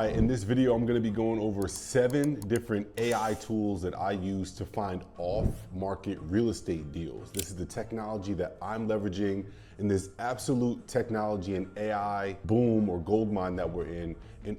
right, in this video, I'm gonna be going over 7 different AI tools that I use to find off-market real estate deals. This is the technology that I'm leveraging in this absolute technology and AI boom or goldmine that we're in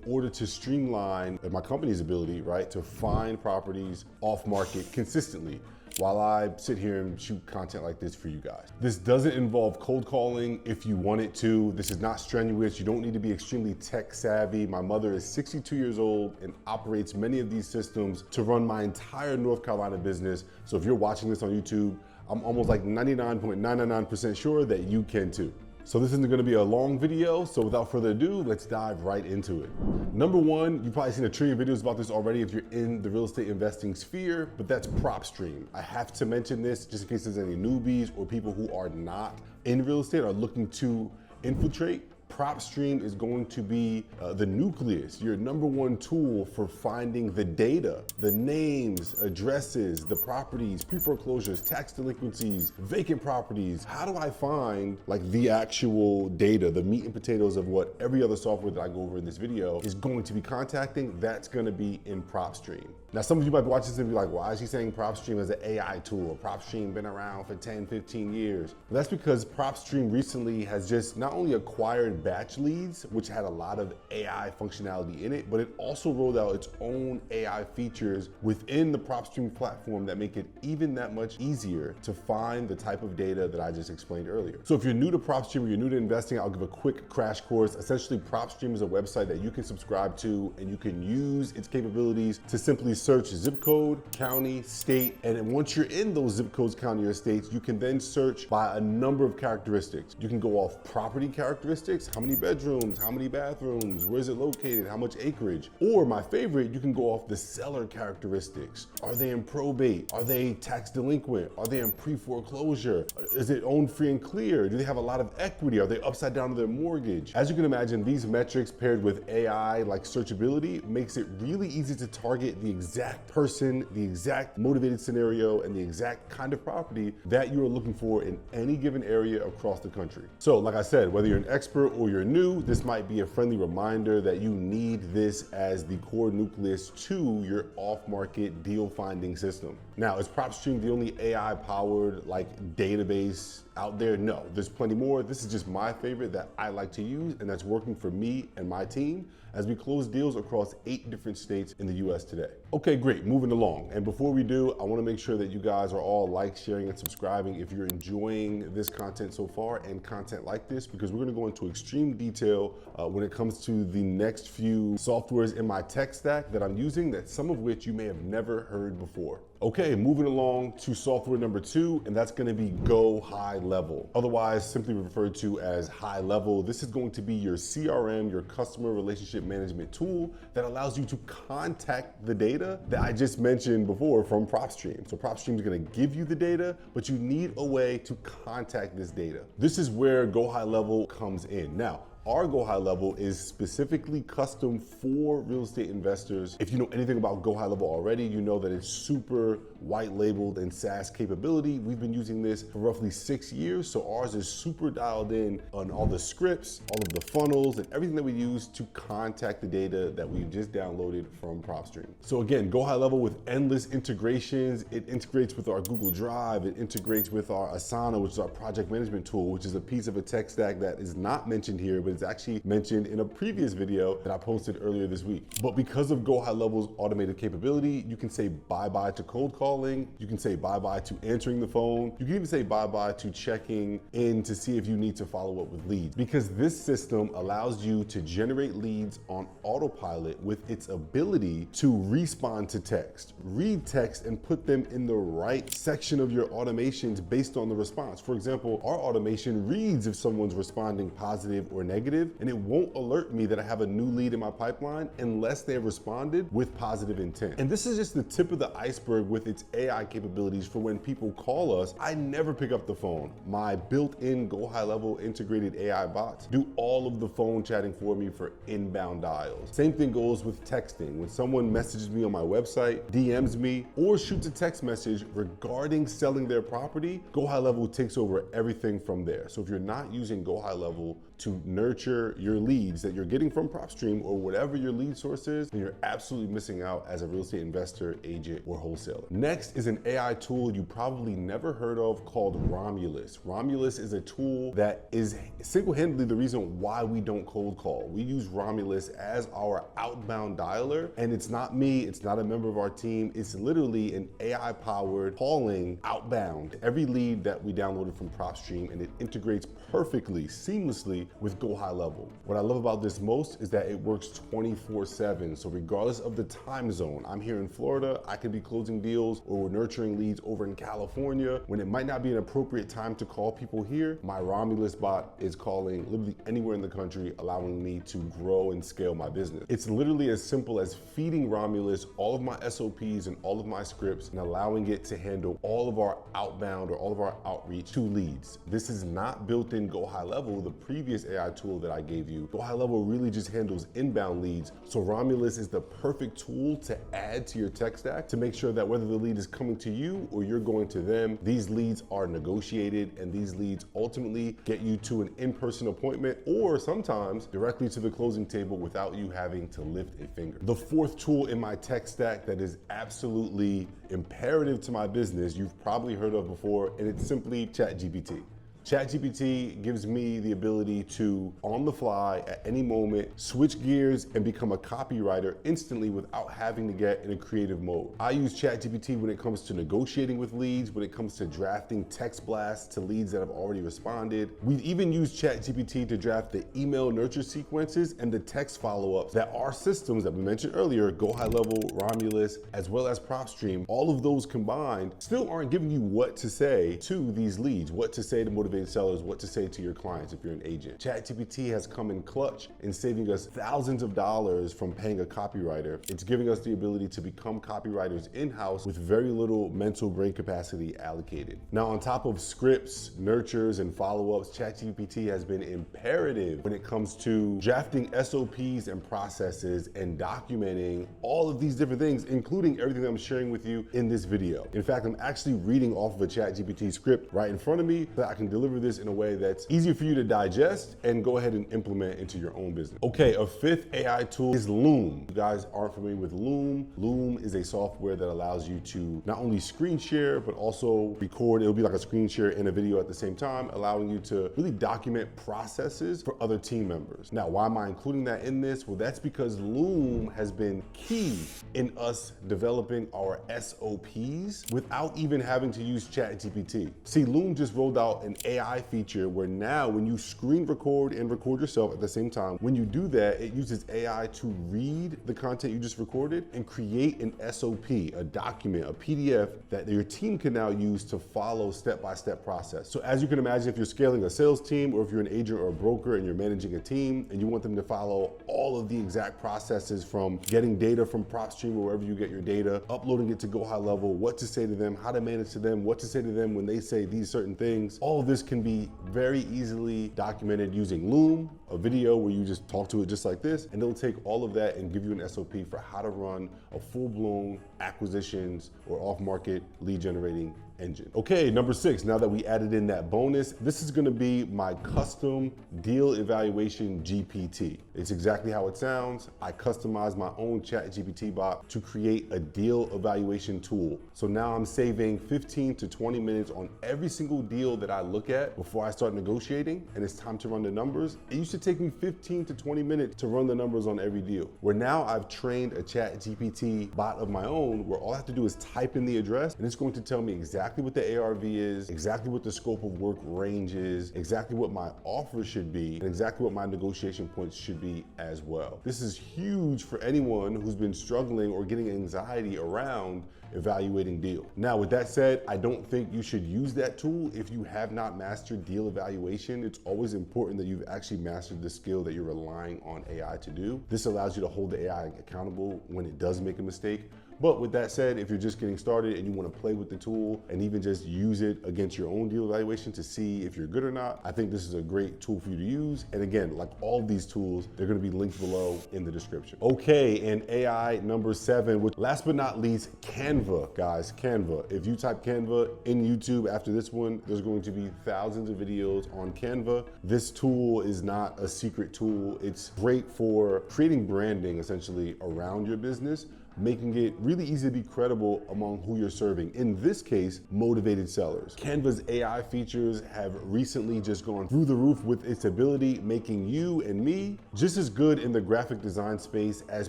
order to streamline my company's ability, right, to find properties off-market consistently, while I sit here and shoot content like this for you guys. This doesn't involve cold calling if you want it to. This is not strenuous. You don't need to be extremely tech savvy. My mother is 62 years old and operates many of these systems to run my entire North Carolina business. So if you're watching this on YouTube, I'm almost like 99.999% sure that you can too. So this isn't gonna be a long video, so without further ado, let's dive right into it. Number one, you've probably seen a trillion videos about this already if you're in the real estate investing sphere, but that's Propstream. I have to mention this just in case there's any newbies or people who are not in real estate are looking to infiltrate. Propstream is going to be the nucleus, your number one tool for finding the data, the names, addresses, the properties, pre-foreclosures, tax delinquencies, vacant properties. How do I find like the actual data, the meat and potatoes of what every other software that I go over in this video is going to be contacting? That's gonna be in Propstream. Now, some of you might be watching this and be like, why is he saying Propstream as an AI tool? Propstream been around for 10, 15 years. Well, that's because Propstream recently has just not only acquired batch leads, which had a lot of AI functionality in it, but it also rolled out its own AI features within the Propstream platform that make it even that much easier to find the type of data that I just explained earlier. So if you're new to Propstream or you're new to investing, I'll give a quick crash course. Essentially, Propstream is a website that you can subscribe to and you can use its capabilities to simply search zip code, county, state, and then once you're in those zip codes, county, or states, you can then search by a number of characteristics. You can go off property characteristics, how many bedrooms, how many bathrooms, where is it located, how much acreage, or my favorite, you can go off the seller characteristics. Are they in probate? Are they tax delinquent? Are they in pre-foreclosure? Is it owned free and clear? Do they have a lot of equity? Are they upside down to their mortgage? As you can imagine, these metrics paired with AI like searchability makes it really easy to target the exact person, the exact motivated scenario, and the exact kind of property that you are looking for in any given area across the country. So like I said, whether you're an expert or you're new, this might be a friendly reminder that you need this as the core nucleus to your off-market deal finding system. Now, is Propstream the only AI-powered like database out there? No, there's plenty more. This is just my favorite that I like to use, and that's working for me and my team as we close deals across 8 different states in the US today. Okay, great, moving along. And before we do, I wanna make sure that you guys are all sharing, and subscribing if you're enjoying this content so far and content like this, because we're gonna go into extreme detail when it comes to the next few softwares in my tech stack that I'm using, that some of which you may have never heard before. Okay, moving along to software number 2, and that's gonna be Go High Level, otherwise simply referred to as High Level. This is going to be your CRM, your customer relationship management tool that allows you to contact the data that I just mentioned before from Propstream. So Propstream is gonna give you the data, but you need a way to contact this data. This is where Go High Level comes in. Now, our Go High Level is specifically custom for real estate investors. If you know anything about Go High Level already, you know that it's super white labeled and SaaS capability. We've been using this for roughly 6 years, so ours is super dialed in on all the scripts, all of the funnels, and everything that we use to contact the data that we've just downloaded from Propstream. So again, Go High Level with endless integrations. It integrates with our Google Drive. It integrates with our Asana, which is our project management tool, which is a piece of a tech stack that is not mentioned here, but it's actually mentioned in a previous video that I posted earlier this week. But because of Go High Level's automated capability, you can say bye-bye to cold calling, you can say bye-bye to answering the phone, you can even say bye-bye to checking in to see if you need to follow up with leads. Because this system allows you to generate leads on autopilot with its ability to respond to text, read text, and put them in the right section of your automations based on the response. For example, our automation reads if someone's responding positive or negative, and it won't alert me that I have a new lead in my pipeline unless they have responded with positive intent. And this is just the tip of the iceberg with its AI capabilities for when people call us. I never pick up the phone. My built-in Go High Level integrated AI bots do all of the phone chatting for me for inbound dials. Same thing goes with texting. When someone messages me on my website, DMs me, or shoots a text message regarding selling their property, Go High Level takes over everything from there. So if you're not using Go High Level to nurture your leads that you're getting from Propstream or whatever your lead source is, then you're absolutely missing out as a real estate investor, agent, or wholesaler. Next is an AI tool you probably never heard of called Romulus. Romulus is a tool that is single-handedly the reason why we don't cold call. We use Romulus as our outbound dialer, and it's not me, it's not a member of our team, it's literally an AI-powered calling outbound every lead that we downloaded from Propstream, and it integrates perfectly, seamlessly with Go High Level. What I love about this most is that it works 24/7. So regardless of the time zone, I'm here in Florida, I could be closing deals or nurturing leads over in California. When it might not be an appropriate time to call people here, my Romulus bot is calling literally anywhere in the country, allowing me to grow and scale my business. It's literally as simple as feeding Romulus all of my SOPs and all of my scripts and allowing it to handle all of our outbound or all of our outreach to leads. This is not built in Go High Level, the previous AI tool that I gave you. Go High Level really just handles inbound leads. So Romulus is the perfect tool to add to your tech stack to make sure that whether the lead is coming to you or you're going to them, these leads are negotiated and these leads ultimately get you to an in-person appointment or sometimes directly to the closing table without you having to lift a finger. The fourth tool in my tech stack that is absolutely imperative to my business, you've probably heard of before, and it's simply ChatGPT. ChatGPT gives me the ability to, on the fly, at any moment, switch gears and become a copywriter instantly without having to get in a creative mode. I use ChatGPT when it comes to negotiating with leads, when it comes to drafting text blasts to leads that have already responded. We've even used ChatGPT to draft the email nurture sequences and the text follow-ups that our systems that we mentioned earlier, Go High Level, Romulus, as well as Propstream, all of those combined still aren't giving you what to say to these leads, what to say to motivate sellers, what to say to your clients if you're an agent. ChatGPT has come in clutch in saving us thousands of dollars from paying a copywriter. It's giving us the ability to become copywriters in-house with very little mental brain capacity allocated. Now, on top of scripts, nurtures, and follow-ups, ChatGPT has been imperative when it comes to drafting SOPs and processes and documenting all of these different things, including everything that I'm sharing with you in this video. In fact, I'm actually reading off of a ChatGPT script right in front of me so that I can deliver this in a way that's easy for you to digest and go ahead and implement into your own business. Okay, a fifth AI tool is Loom. You guys aren't familiar with Loom. Loom is a software that allows you to not only screen share, but also record. It'll be like a screen share and a video at the same time, allowing you to really document processes for other team members. Now, why am I including that in this? Well, that's because Loom has been key in us developing our SOPs without even having to use ChatGPT. See, Loom just rolled out an AI feature where now when you screen record and record yourself at the same time, when you do that, it uses AI to read the content you just recorded and create an SOP, a document, a PDF that your team can now use to follow step-by-step process. So as you can imagine, if you're scaling a sales team or if you're an agent or a broker and you're managing a team and you want them to follow all of the exact processes from getting data from Propstream or wherever you get your data, uploading it to Go High Level, what to say to them, how to manage to them, what to say to them when they say these certain things, all of this can be very easily documented using Loom, a video where you just talk to it just like this, and it'll take all of that and give you an SOP for how to run a full-blown acquisitions or off-market lead generating engine. Okay, number 6, now that we added in that bonus, this is gonna be my custom deal evaluation GPT. It's exactly how it sounds. I customized my own ChatGPT bot to create a deal evaluation tool. So now I'm saving 15 to 20 minutes on every single deal that I look at before I start negotiating, and it's time to run the numbers. It used to take me 15 to 20 minutes to run the numbers on every deal, where now I've trained a ChatGPT bot of my own where all I have to do is type in the address and it's going to tell me exactly what the ARV is, exactly what the scope of work range is, exactly what my offer should be, and exactly what my negotiation points should be as well. This is huge for anyone who's been struggling or getting anxiety around evaluating deals. Now, with that said, I don't think you should use that tool if you have not mastered deal evaluation. It's always important that you've actually mastered the skill that you're relying on AI to do. This allows you to hold the AI accountable when it does make a mistake, But with that said, if you're just getting started and you want to play with the tool and even just use it against your own deal evaluation to see if you're good or not, I think this is a great tool for you to use. And again, like all of these tools, they're going to be linked below in the description. Okay, and AI number 7, which last but not least, Canva, guys, Canva. If you type Canva in YouTube after this one, there's going to be thousands of videos on Canva. This tool is not a secret tool. It's great for creating branding essentially around your business, making it really easy to be credible among who you're serving. In this case, motivated sellers. Canva's AI features have recently just gone through the roof with its ability, making you and me just as good in the graphic design space as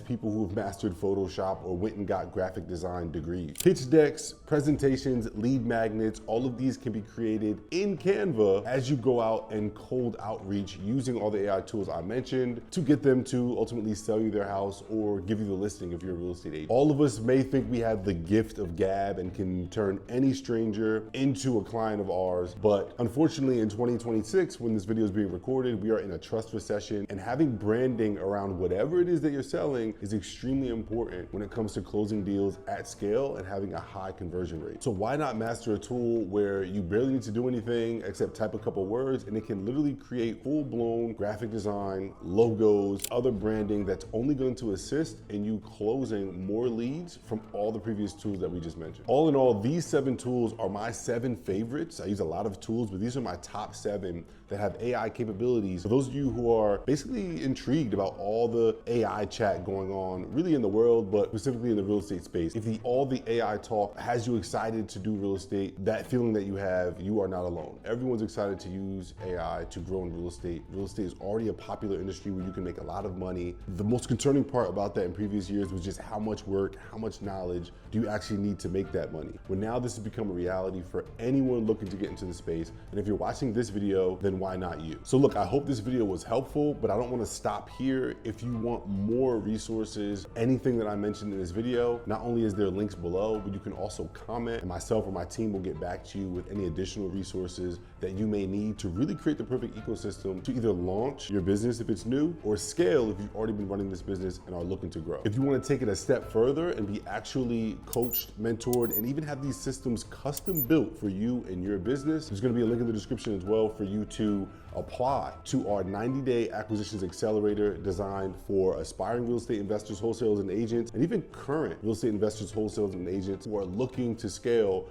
people who've mastered Photoshop or went and got graphic design degrees. Pitch decks, presentations, lead magnets, all of these can be created in Canva as you go out and cold outreach using all the AI tools I mentioned to get them to ultimately sell you their house or give you the listing if you're a real estate agent. All of us may think we have the gift of gab and can turn any stranger into a client of ours, but unfortunately in 2026, when this video is being recorded, we are in a trust recession, and having branding around whatever it is that you're selling is extremely important when it comes to closing deals at scale and having a high conversion rate. So why not master a tool where you barely need to do anything except type a couple words and it can literally create full-blown graphic design, logos, other branding that's only going to assist in you closing more leads from all the previous tools that we just mentioned. All in all, these 7 tools are my 7 favorites. I use a lot of tools, but these are my top 7 that have AI capabilities. For those of you who are basically intrigued about all the AI chat going on really in the world, but specifically in the real estate space, if all the AI talk has you excited to do real estate, that feeling that you have, you are not alone. Everyone's excited to use AI to grow in real estate. Real estate is already a popular industry where you can make a lot of money. The most concerning part about that in previous years was just how much work, how much knowledge do you actually need to make that money? Well, now this has become a reality for anyone looking to get into the space. And if you're watching this video, then why not you? So look, I hope this video was helpful, but I don't want to stop here. If you want more resources, anything that I mentioned in this video, not only is there links below, but you can also comment and myself or my team will get back to you with any additional resources that you may need to really create the perfect ecosystem to either launch your business if it's new or scale if you've already been running this business and are looking to grow. If you want to take it a step further and be actually coached, mentored, and even have these systems custom built for you and your business, there's going to be a link in the description as well for you to apply to our 90-day acquisitions accelerator designed for aspiring real estate investors, wholesalers, and agents, and even current real estate investors, wholesalers, and agents who are looking to scale.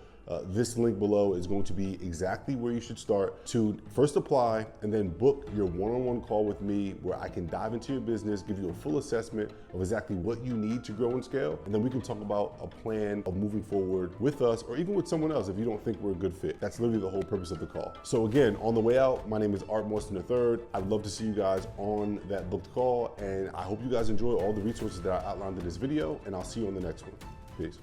This link below is going to be exactly where you should start to first apply and then book your one-on-one call with me where I can dive into your business, give you a full assessment of exactly what you need to grow and scale, and then we can talk about a plan of moving forward with us or even with someone else if you don't think we're a good fit. That's literally the whole purpose of the call. So again, on the way out, my name is Art Morrison III. I'd love to see you guys on that booked call, and I hope you guys enjoy all the resources that I outlined in this video, and I'll see you on the next one. Peace.